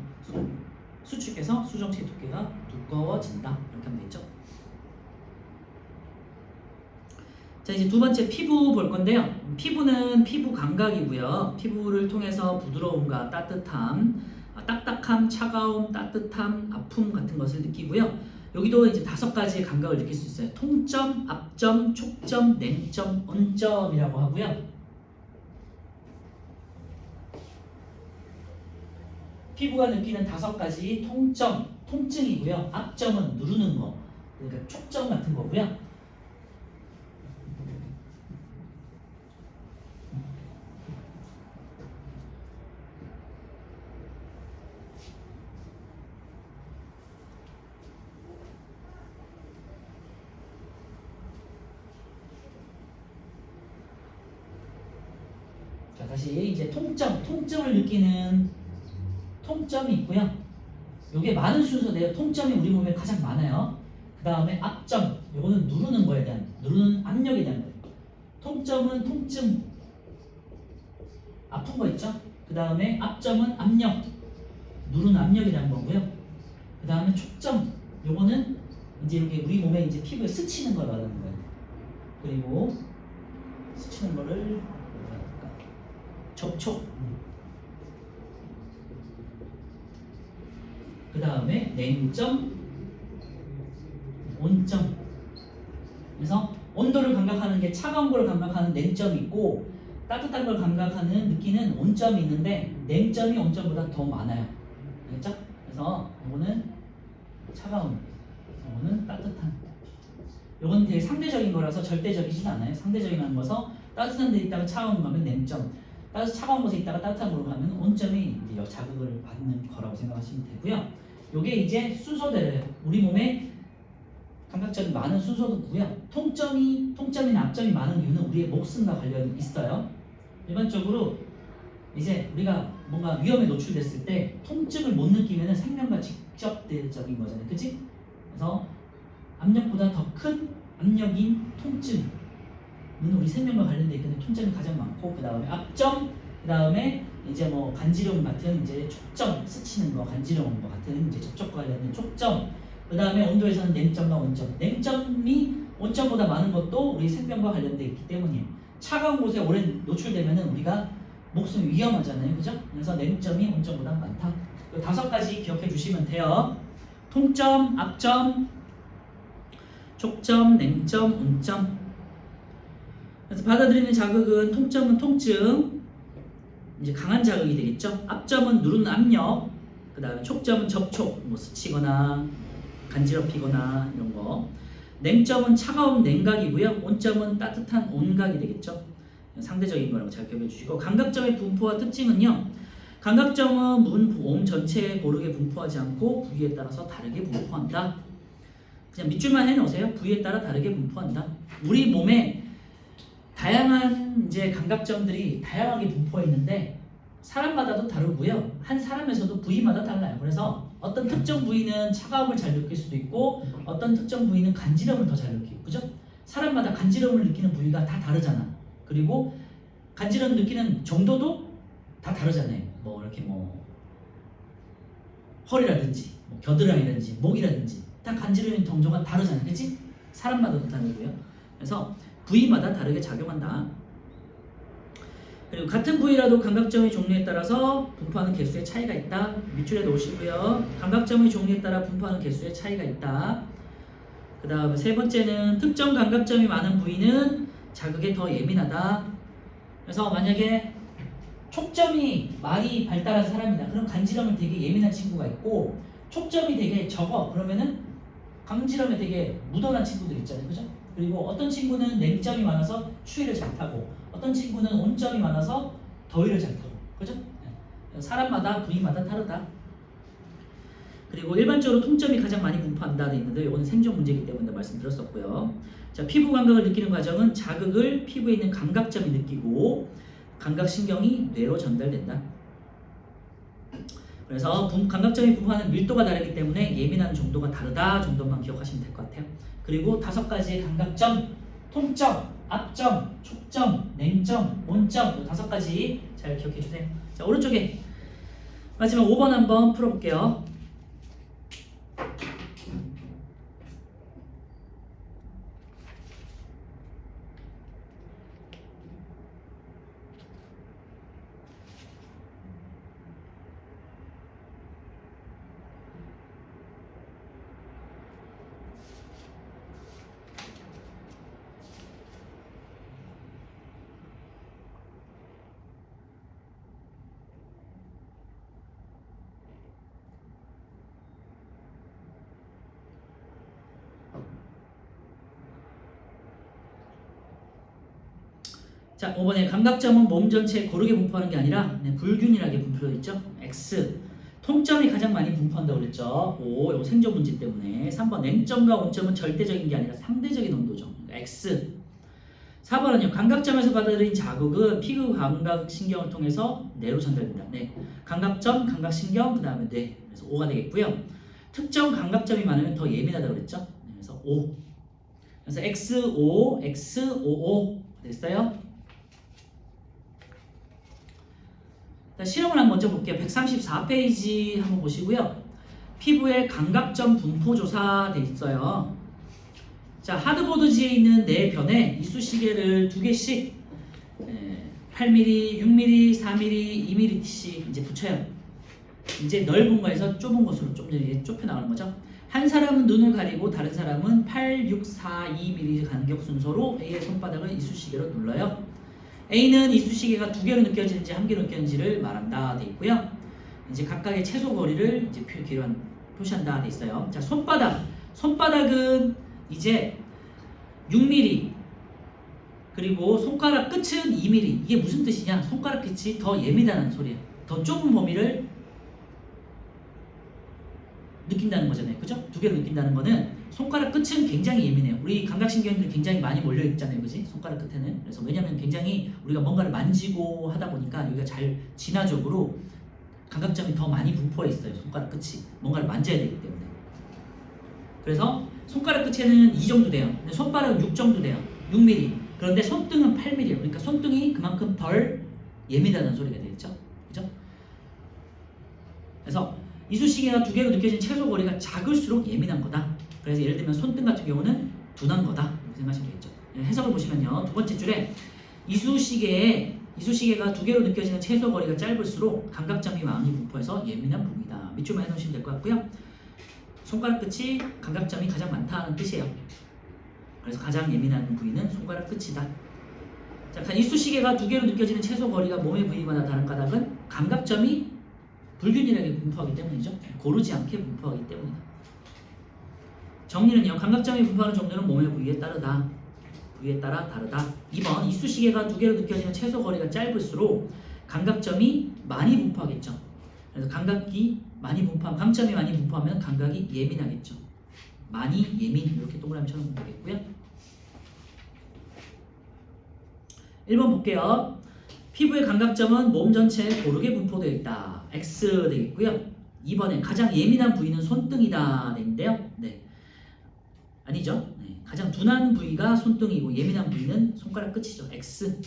[SPEAKER 1] 수축해서 수정체의 두께가 두꺼워진다. 이렇게 하면 되겠죠. 자, 이제 두 번째 피부 볼 건데요. 피부는 피부 감각이고요. 피부를 통해서 부드러움과 따뜻함, 딱딱함, 차가움, 따뜻함, 아픔 같은 것을 느끼고요. 여기도 이제 5가지의 감각을 느낄 수 있어요. 통점, 압점, 촉점, 냉점, 온점이라고 하고요. 피부가 느끼는 5가지 통점, 통증이고요. 압점은 누르는 거, 그러니까 촉점 같은 거고요. 자, 다시 이제 통점을 느끼는 통점이 있고요. 이게 많은 순서인데요. 통점이 우리 몸에 가장 많아요. 그 다음에 압점, 이거는 누르는 거에 대한, 누르는 압력에 대한 거예요. 통점은 통증, 아픈 거 있죠? 그 다음에 압점은 압력, 누르는 압력에 대한 거고요. 그 다음에 촉점, 요거는 이제 이렇게 우리 몸에 이제 피부에 스치는 걸 말하는 거예요. 그리고 스치는 거를 뭐라 할까? 접촉. 그 다음에 냉점, 온점. 그래서 온도를 감각하는 게 차가운 걸 감각하는 냉점이 있고 따뜻한 걸 감각하는 느끼는 온점이 있는데 냉점이 온점보다 더 많아요. 알겠죠? 그래서 이거는 차가운, 이거는 따뜻한. 이건 되게 상대적인 거라서 절대적이진 않아요. 상대적인 거라서 따뜻한 데 있다가 차가운 거 가면 냉점, 차가운 곳에 있다가 따뜻한 곳으로 가면 온점이 이제 자극을 받는 거라고 생각하시면 되고요. 요게 이제 순서대로예요. 우리 몸에 감각점이 많은 순서도고요. 통점이나 압점이 많은 이유는 우리의 목숨과 관련이 있어요. 일반적으로 이제 우리가 뭔가 위험에 노출됐을 때 통증을 못 느끼면 생명과 직접적인 거잖아요. 그치? 그래서 압력보다 더 큰 압력인 통증은 우리 생명과 관련돼 있기 때문에 통증이 가장 많고, 그 다음에 압점, 그 다음에 이제 뭐 간지러움 같은 이제 촉점, 스치는 거, 간지러움 거 같은 이제 접촉과 관련된 촉점, 그 다음에 온도에서는 냉점과 온점. 냉점이 온점보다 많은 것도 우리 생명과 관련돼 있기 때문이에요. 차가운 곳에 오래 노출되면은 우리가 목숨이 위험하잖아요, 그죠? 그래서 냉점이 온점보다 많다. 이 5가지 기억해 주시면 돼요. 통점, 압점, 촉점, 냉점, 온점. 그래서 받아들이는 자극은 통점은 통증, 이제 강한 자극이 되겠죠. 압점은 누르는 압력, 그 다음에 촉점은 접촉, 뭐 스치거나 간지럽히거나 이런 거. 냉점은 차가운 냉각이고요. 온점은 따뜻한 온각이 되겠죠. 상대적인 거라고 잘 기억해 주시고, 감각점의 분포와 특징은요. 감각점은 몸 전체에 고르게 분포하지 않고 부위에 따라서 다르게 분포한다. 그냥 밑줄만 해놓으세요. 부위에 따라 다르게 분포한다. 우리 몸에 다양한 이제 감각점들이 다양하게 분포해 있는데 사람마다도 다르고요. 한 사람에서도 부위마다 달라요. 그래서 어떤 특정 부위는 차가움을 잘 느낄 수도 있고 어떤 특정 부위는 간지럼을 더 잘 느끼고, 그죠? 사람마다 간지럼을 느끼는 부위가 다 다르잖아. 그리고 간지럼 느끼는 정도도 다 다르잖아요. 뭐 이렇게 뭐 허리라든지 뭐 겨드랑이라든지 목이라든지 다 간지러는 정도가 다르잖아요. 그치? 사람마다도 다르고요. 그래서 부위마다 다르게 작용한다. 그리고 같은 부위라도 감각점의 종류에 따라서 분포하는 개수의 차이가 있다. 밑줄에 놓으시고요. 감각점의 종류에 따라 분포하는 개수의 차이가 있다. 그 다음에 3번째는 특정 감각점이 많은 부위는 자극에 더 예민하다. 그래서 만약에 촉점이 많이 발달한 사람이다. 그럼 간지럼을 되게 예민한 친구가 있고, 촉점이 되게 적어. 그러면은 간지럼에 되게 무던한 친구들 있잖아요. 그죠? 그리고 어떤 친구는 냉점이 많아서 추위를 잘 타고, 어떤 친구는 온점이 많아서 더위를 잘 타고. 그죠? 사람마다 부위마다 다르다. 그리고 일반적으로 통점이 가장 많이 분포한다 돼 있는데 이거는 생존 문제이기 때문에 말씀드렸었고요. 자, 피부 감각을 느끼는 과정은 자극을 피부에 있는 감각점이 느끼고 감각신경이 뇌로 전달된다. 그래서 감각점이 분포하는 밀도가 다르기 때문에 예민한 정도가 다르다 정도만 기억하시면 될 것 같아요. 그리고 5가지의 감각점, 통점, 압점, 촉점, 냉점, 온점, 5가지 잘 기억해 주세요. 자, 오른쪽에 마지막 5번 한번 풀어볼게요. 자, 5번에 감각점은 몸 전체에 고르게 분포하는 게 아니라 불균일하게 분포되어 있죠. X. 통점이 가장 많이 분포한다고 그랬죠. O. 이거 생존 문제 때문에. 3번 냉점과 온점은 절대적인 게 아니라 상대적인 온도죠. X. 4번은요. 감각점에서 받아들인 자극은 피부 감각신경을 통해서 뇌로 전달된다. 네. 감각점, 감각신경, 그 다음에 뇌. 그래서 O가 되겠고요. 특정 감각점이 많으면 더 예민하다고 그랬죠. 그래서 O. 그래서 XO, XOO 됐어요? 실험을 한번 먼저 볼게요. 134페이지 한번 보시고요. 피부의 감각점 분포 조사 돼 있어요. 자, 하드보드지에 있는 4변에 이쑤시개를 2개씩 8mm, 6mm, 4mm, 2mm씩 이제 붙여요. 이제 넓은 거에서 좁은 곳으로 좀 이제 좁혀 나가는 거죠. 한 사람은 눈을 가리고 다른 사람은 8, 6, 4, 2mm 간격 순서로 A의 손바닥을 이쑤시개로 눌러요. A는 이쑤시개가 두 개로 느껴지는지 한 개로 느껴지는지를 말한다 돼 있고요. 이제 각각의 최소 거리를 이제 표시한다 돼 있어요. 자, 손바닥은 이제 6mm 그리고 손가락 끝은 2mm. 이게 무슨 뜻이냐? 손가락 끝이 더 예민하다는 소리예요. 더 좁은 범위를 느낀다는 거잖아요. 그죠? 두 개로 느낀다는 거는 손가락 끝은 굉장히 예민해요. 우리 감각신경들이 굉장히 많이 몰려 있잖아요. 그지? 손가락 끝에는. 그래서 왜냐면 굉장히 우리가 뭔가를 만지고 하다 보니까 여기가 잘 진화적으로 감각점이 더 많이 분포해 있어요. 손가락 끝이. 뭔가를 만져야 되기 때문에. 그래서 손가락 끝에는 이 정도 돼요. 근데 손바닥은 6 정도 돼요. 6mm. 그런데 손등은 8mm예요. 그러니까 손등이 그만큼 덜 예민하다는 소리가 되겠죠. 그죠? 그래서 이쑤시개가 두 개로 느껴진 최소 거리가 작을수록 예민한 거다. 그래서 예를 들면 손등 같은 경우는 둔한 거다. 이렇게 생각하시면 되겠죠. 해석을 보시면요. 두 번째 줄에 이쑤시개가 두 개로 느껴지는 최소 거리가 짧을수록 감각점이 많이 분포해서 예민한 부분이다. 밑줄만 해놓으시면 될 것 같고요. 손가락 끝이 감각점이 가장 많다는 뜻이에요. 그래서 가장 예민한 부위는 손가락 끝이다. 자, 이쑤시개가 두 개로 느껴지는 최소 거리가 몸의 부위마다 다른 까닭은 감각점이 불균일하게 분포하기 때문이죠. 고르지 않게 분포하기 때문이다. 정리는요. 감각점이 분포하는 정도는 몸의 부위에 따라 다르다. 2번 이쑤시개가 두 개로 느껴지는 최소 거리가 짧을수록 감각점이 많이 분포하겠죠. 그래서 감각이 많이 감점이 많이 분포하면 감각이 예민하겠죠. 많이 예민 이렇게 동그라미처럼 보면 되겠고요. 1번 볼게요. 피부의 감각점은 몸 전체에 고르게 분포되어 있다. X 되겠고요. 2번에 가장 예민한 부위는 손등이다. 되는데요. 네. 아니죠. 네. 가장 둔한 부위가 손등이고 예민한 부위는 손가락 끝이죠. X.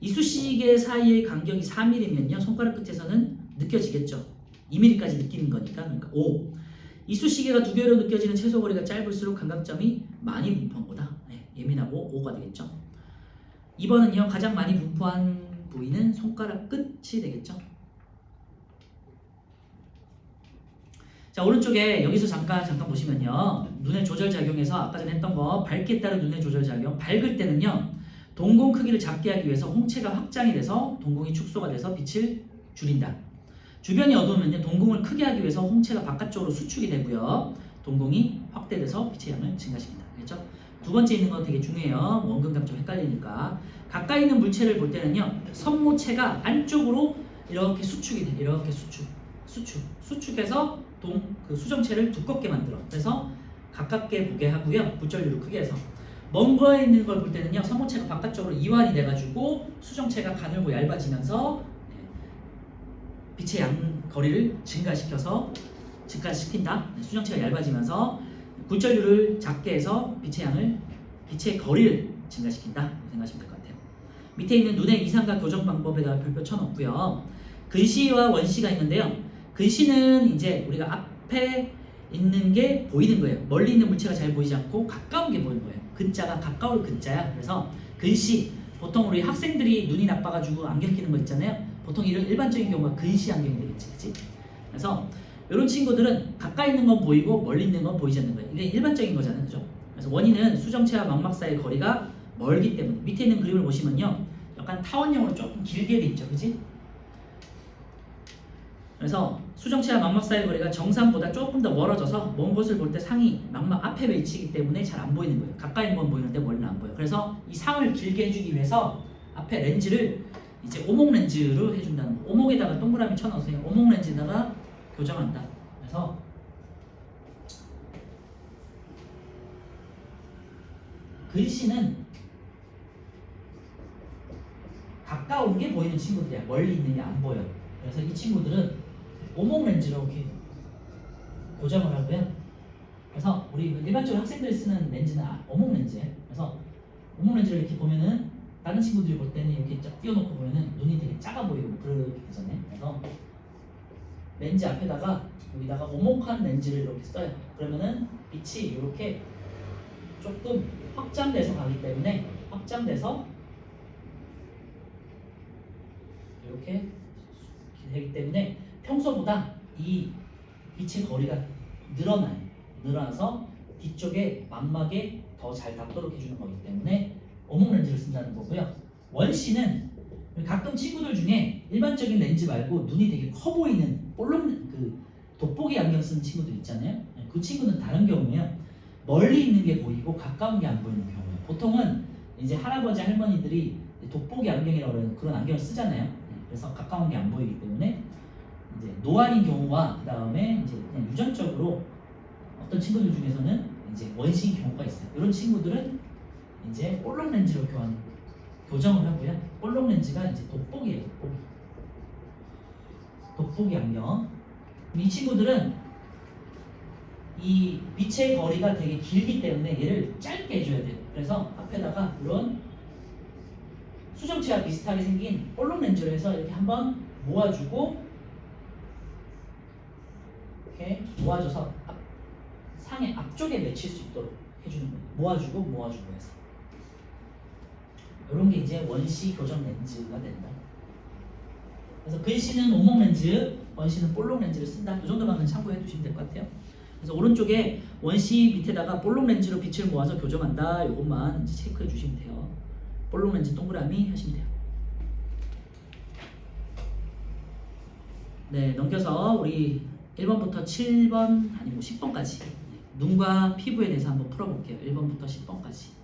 [SPEAKER 1] 이쑤시개 사이의 간격이 4mm면요. 손가락 끝에서는 느껴지겠죠. 2mm까지 느끼는 거니까. 그러니까 5. 이쑤시개가 두 개로 느껴지는 최소 거리가 짧을수록 감각점이 많이 분포한 거다. 네. 예민하고 5가 되겠죠. 2번은요. 가장 많이 분포한 부위는 손가락 끝이 되겠죠. 자, 오른쪽에 여기서 잠깐 보시면요. 눈의 조절 작용에서 아까 전에 했던 거 밝기에 따른 눈의 조절 작용. 밝을 때는요. 동공 크기를 작게 하기 위해서 홍채가 확장이 돼서 동공이 축소가 돼서 빛을 줄인다. 주변이 어두우면요. 동공을 크게 하기 위해서 홍채가 바깥쪽으로 수축이 되고요. 동공이 확대돼서 빛의 양을 증가시킨다. 알겠죠? 두 번째 있는 건 되게 중요해요. 원근감 좀 헷갈리니까. 가까이 있는 물체를 볼 때는요. 선모체가 안쪽으로 이렇게 수축이 돼. 이렇게 수축해서 그 수정체를 두껍게 만들어. 그래서 가깝게 보게 하고요. 굴절률을 크게 해서. 먼 거에 있는 걸 볼 때는요. 선모체가 바깥쪽으로 이완이 돼가지고 수정체가 가늘고 얇아지면서 빛의 양 거리를 증가시킨다. 수정체가 얇아지면서 굴절률을 작게 해서 빛의 거리를 증가시킨다. 생각하시면 될 것 같아요. 밑에 있는 눈의 이상과 교정 방법에 대한 별표 쳐놓고요. 근시와 원시가 있는데요. 근시는 이제 우리가 앞에 있는 게 보이는 거예요. 멀리 있는 물체가 잘 보이지 않고 가까운 게 보이는 거예요. 근자가 가까울 근자야. 그래서 근시, 보통 우리 학생들이 눈이 나빠가지고 안경 끼는 거 있잖아요. 보통 이런 일반적인 경우가 근시 안경이 되겠지, 그치? 그래서 이런 친구들은 가까이 있는 건 보이고 멀리 있는 건 보이지 않는 거예요. 이게 일반적인 거잖아요, 그죠? 그래서 원인은 수정체와 망막 사이의 거리가 멀기 때문에. 밑에 있는 그림을 보시면요, 약간 타원형으로 조금 길게 돼 있죠, 그치? 그래서 수정체와 망막 사이의 거리가 정상보다 조금 더 멀어져서 먼 곳을 볼 때 상이 망막 앞에 위치이기 때문에 잘 안 보이는 거예요. 가까이 있는 건 보이는데 멀리는 안 보여요. 그래서 이 상을 길게 해주기 위해서 앞에 렌즈를 이제 오목 렌즈로 해준다는 거. 오목에다가 동그라미 쳐넣으세요. 오목 렌즈에다가 교정한다. 그래서 글씨는 가까운 게 보이는 친구들이야. 멀리 있는 게 안 보여. 그래서 이 친구들은 오목 렌즈로 이렇게 고정을 하고요. 그래서 우리 일반적으로 학생들이 쓰는 렌즈는 오목 렌즈예요. 그래서 오목 렌즈를 이렇게 보면은 다른 친구들이 볼 때는 이렇게 쫙 띄워놓고 보면은 눈이 되게 작아 보이고 그렇게 되잖아요. 그래서 렌즈 앞에다가 여기다가 오목한 렌즈를 이렇게 써요. 그러면은 빛이 이렇게 조금 확장돼서 가기 때문에 확장돼서 이렇게 되기 때문에 평소보다 이 빛의 거리가 늘어나요. 늘어나서 뒤쪽에 망막에 더 잘 닿도록 해주는 거기 때문에 어몽 렌즈를 쓴다는 거고요. 원시는 가끔 친구들 중에 일반적인 렌즈 말고 눈이 되게 커 보이는 볼록 그 돋보기 안경 쓰는 친구들 있잖아요. 그 친구는 다른 경우에요. 멀리 있는 게 보이고 가까운 게 안 보이는 경우예요. 보통은 이제 할아버지 할머니들이 돋보기 안경이라고 하는 그런 안경을 쓰잖아요. 그래서 가까운 게 안 보이기 때문에 이제 노안인 경우와 그 다음에 이제 그냥 유전적으로 어떤 친구들 중에서는 이제 원시인 경우가 있어요. 이런 친구들은 이제 볼록 렌즈로 교정을 하고요. 볼록 렌즈가 이제 돋보기예요. 돋보기 안경. 이 친구들은 이 빛의 거리가 되게 길기 때문에 얘를 짧게 해줘야 돼요. 그래서 앞에다가 이런 수정체와 비슷하게 생긴 볼록 렌즈를 해서 이렇게 한번 모아주고 이렇게 모아줘서 상의 앞쪽에 맺힐 수 있도록 해주는 거예요. 모아주고 해서 이런 게 이제 원시 교정 렌즈가 된다. 그래서 글씨는 오목 렌즈, 원시는 볼록 렌즈를 쓴다. 이 정도만 참고해 두시면 될 것 같아요. 그래서 오른쪽에 원시 밑에다가 볼록 렌즈로 빛을 모아서 교정한다. 이것만 체크해 주시면 돼요. 볼록 렌즈 동그라미 하시면 돼요. 네, 넘겨서 우리 1번부터 7번 아니면 10번까지 눈과 피부에 대해서 한번 풀어볼게요. 1번부터 10번까지.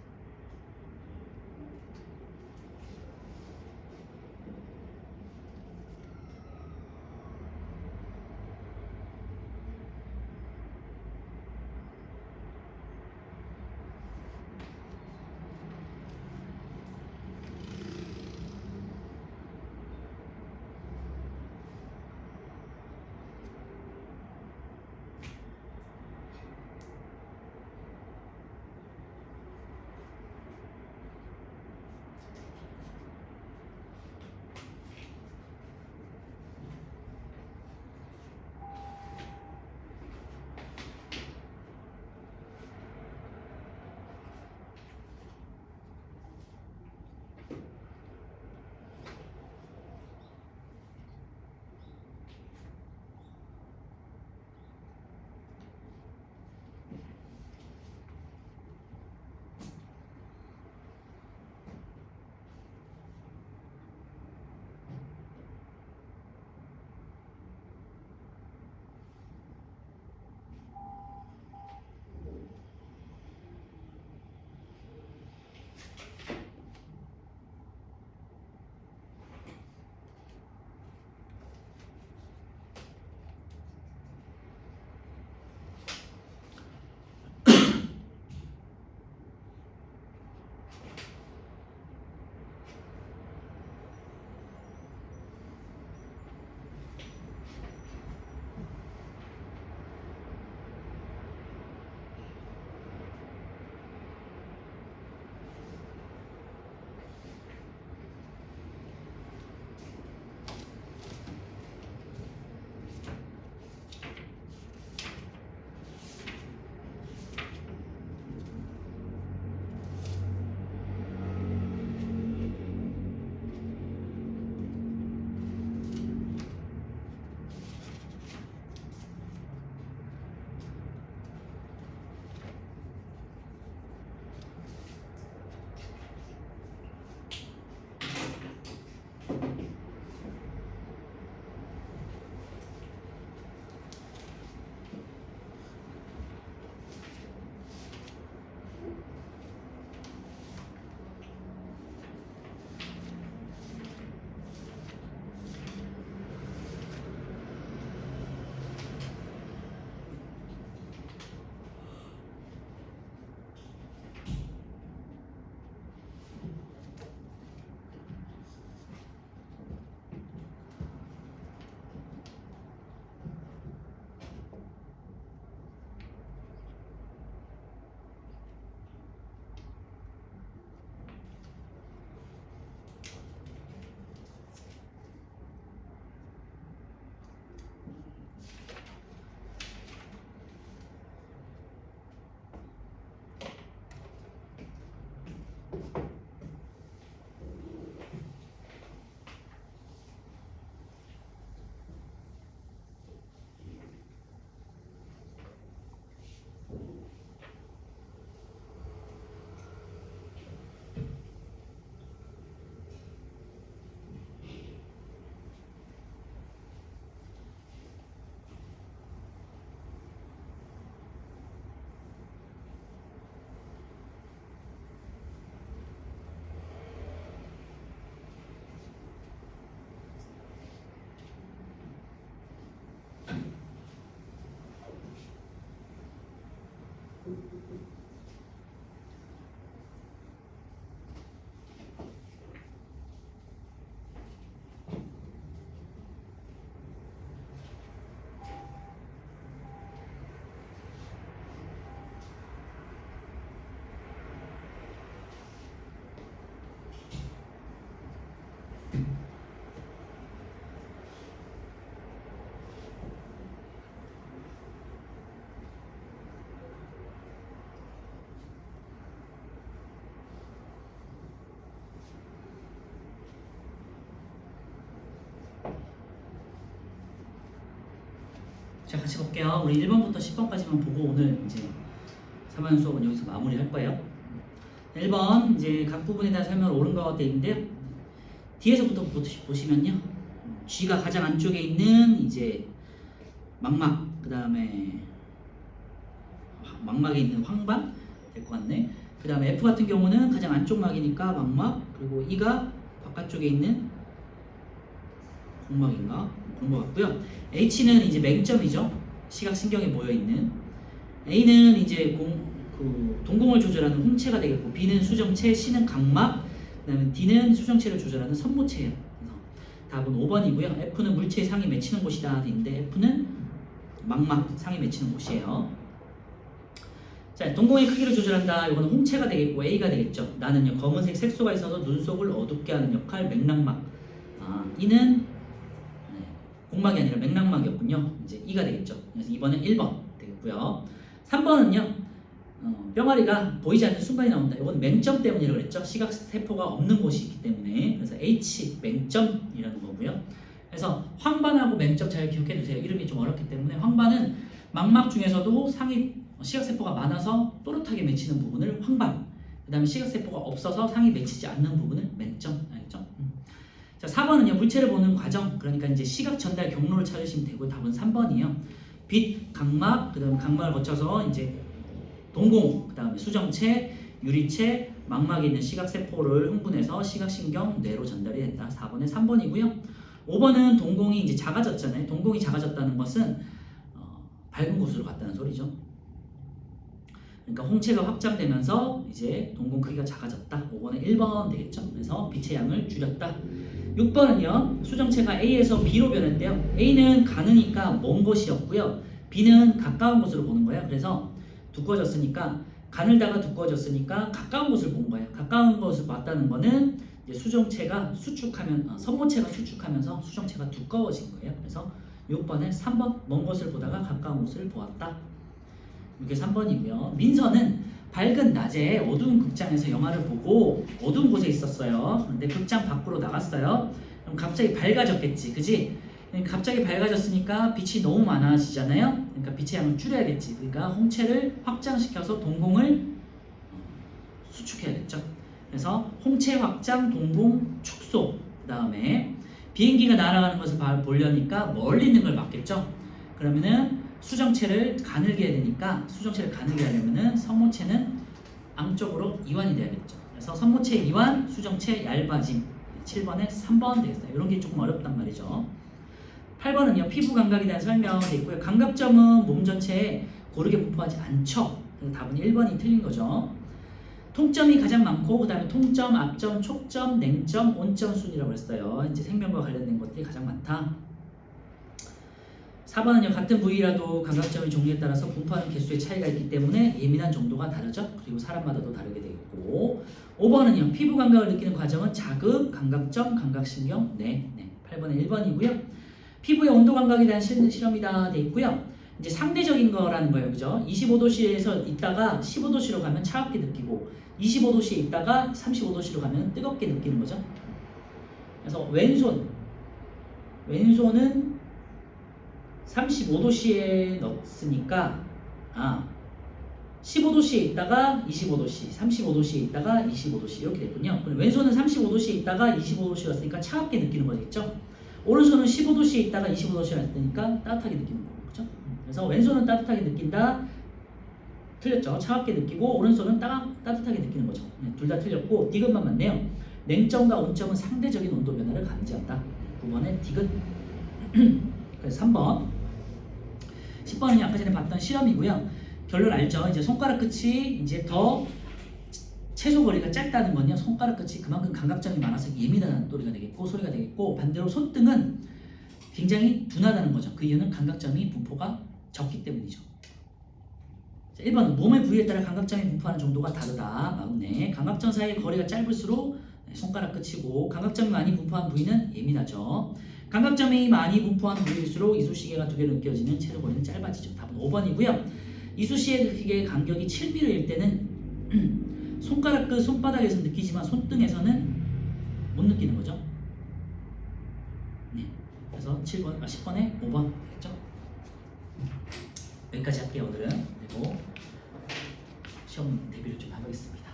[SPEAKER 1] 자, 같이 볼게요. 우리 1번부터 10번까지만 보고 오늘 이제 3학년 수업은 여기서 마무리할 거예요. 1번 이제 각 부분에 대한 설명을 옳은 것 되어 있는데 뒤에서부터 보시면요. G가 가장 안쪽에 있는 이제 망막, 그 다음에 망막에 있는 황반 될 것 같네. 그 다음에 F 같은 경우는 가장 안쪽 막이니까 망막, 그리고 E가 바깥쪽에 있는 공막인가? 공막 같고요. H는 이제 맹점이죠. 시각신경에 모여있는. A는 이제 동공을 조절하는 홍채가 되겠고, B는 수정체, C는 각막, 그 다음에 D는 수정체를 조절하는 선모체예요. 그래서 답은 5번이고요. F는 물체의 상이 맺히는 곳이다 되는데 F는 망막, 상이 맺히는 곳이에요. 자, 동공의 크기를 조절한다. 이거는 홍채가 되겠고 A가 되겠죠. 나는요, 검은색 색소가 있어서 눈속을 어둡게 하는 역할, 맥락막. E는 공막이 아니라 맥락막이었군요. 이제 E가 되겠죠. 그래서 이번엔 1번 되겠고요. 3번은요, 뿅아리가 보이지 않는 순간이 나온다. 이건 맹점 때문이라고 그랬죠. 시각세포가 없는 곳이 있기 때문에. 그래서 H, 맹점이라는 거고요. 그래서 황반하고 맹점 잘 기억해 두세요. 이름이 좀 어렵기 때문에. 황반은 망막 중에서도 상이 시각세포가 많아서 또렷하게 맺히는 부분을 황반, 그 다음에 시각세포가 없어서 상이 맺히지 않는 부분을 맹점. 알겠죠? 자, 4번은요, 물체를 보는 과정, 그러니까 이제 시각 전달 경로를 찾으시면 되고, 답은 3번이에요. 빛, 각막, 그 다음에 각막을 거쳐서 이제 동공, 그 다음에 수정체, 유리체, 망막에 있는 시각세포를 흥분해서 시각신경, 뇌로 전달이 된다. 4번에 3번이고요. 5번은 동공이 이제 작아졌잖아요. 동공이 작아졌다는 것은 밝은 곳으로 갔다는 소리죠. 그러니까 홍채가 확장되면서 이제 동공 크기가 작아졌다. 5번에 1번 되겠죠. 그래서 빛의 양을 줄였다. 6번은요, 수정체가 A에서 B로 변했대요. A는 가느니까 먼 곳이었고요. B는 가까운 곳으로 보는 거예요. 그래서 두꺼워졌으니까, 가늘다가 두꺼워졌으니까 가까운 곳을 본 거예요. 가까운 곳을 봤다는 거는 이제 수정체가 수축하면, 선모체가 수축하면서 수정체가 두꺼워진 거예요. 그래서 6번에 3번, 먼 곳을 보다가 가까운 곳을 보았다. 이게 3번이고요. 민서는 밝은 낮에 어두운 극장에서 영화를 보고 어두운 곳에 있었어요. 근데 극장 밖으로 나갔어요. 그럼 갑자기 밝아졌겠지, 그지? 갑자기 밝아졌으니까 빛이 너무 많아지잖아요. 그러니까 빛의 양을 줄여야겠지. 그러니까 홍채를 확장시켜서 동공을 수축해야겠죠. 그래서 홍채 확장, 동공 축소. 그 다음에 비행기가 날아가는 것을 보려니까 멀리 있는 걸 봤겠죠. 그러면은 수정체를 가늘게 해야 되니까, 수정체를 가늘게 하려면은 선모체는 앙쪽으로 이완이 돼야겠죠. 그래서 선모체 이완, 수정체 얇아짐. 7번에 3번 되겠어요. 이런 게 조금 어렵단 말이죠. 8번은요, 피부 감각에 대한 설명이 되어 있고요. 감각점은 몸 전체에 고르게 분포하지 않죠. 그래서 답은 1번이 틀린 거죠. 통점이 가장 많고, 그 다음에 통점, 앞점, 촉점, 냉점, 온점 순이라고 했어요. 이제 생명과 관련된 것들이 가장 많다. 4번은요, 같은 부위라도 감각점의 종류에 따라서 분포하는 개수의 차이가 있기 때문에 예민한 정도가 다르죠. 그리고 사람마다도 다르게 되겠고, 5번은요, 피부 감각을 느끼는 과정은 자극, 감각점, 감각신경, 네. 8번에 1번이고요. 피부의 온도 감각에 대한 실험이다 돼 있고요. 이제 상대적인 거라는 거예요, 그죠? 25도씨에서 있다가 15도씨로 가면 차갑게 느끼고, 25도씨에 있다가 35도씨로 가면 뜨겁게 느끼는 거죠. 그래서 왼손은 35도씨에 넣었으니까 15도씨에 있다가 25도씨, 35도씨에 있다가 25도씨 이렇게 됐군요. 그럼 왼손은 35도씨에 있다가 25도씨였으니까 차갑게 느끼는 거겠죠. 오른손은 15도씨에 있다가 25도씨였으니까 따뜻하게 느끼는 거고, 그렇죠? 그래서 왼손은 따뜻하게 느낀다, 틀렸죠. 차갑게 느끼고, 오른손은 따뜻하게 느끼는 거죠. 둘 다 틀렸고 디귿만 맞네요. 냉점과 온점은 상대적인 온도 변화를 감지한다. 9번에 디귿. 그래서 3번. 10번은 아까 전에 봤던 실험이고요. 결론 알죠? 이제 손가락 끝이 이제 더 최소 거리가 짧다는 건요. 손가락 끝이 그만큼 감각점이 많아서 예민한 소리가 되겠고 소리가 되겠고 반대로 손등은 굉장히 둔하다는 거죠. 그 이유는 감각점이 분포가 적기 때문이죠. 자, 1번 몸의 부위에 따라 감각점이 분포하는 정도가 다르다. 맞네. 감각점 사이의 거리가 짧을수록 손가락 끝이고 감각점이 많이 분포한 부위는 예민하죠. 감각점이 많이 분포한 부위일수록 이쑤시개가 두 개로 느껴지는 최소 거리는 짧아지죠. 답은 5번이고요. 이쑤시개의 간격이 7mm일 때는 손가락 끝 손바닥에서 느끼지만 손등에서는 못 느끼는 거죠. 네. 그래서 10번에 5번 되겠죠. 여기까지 할게요 오늘은. 그리고 시험 대비를 좀 해보겠습니다.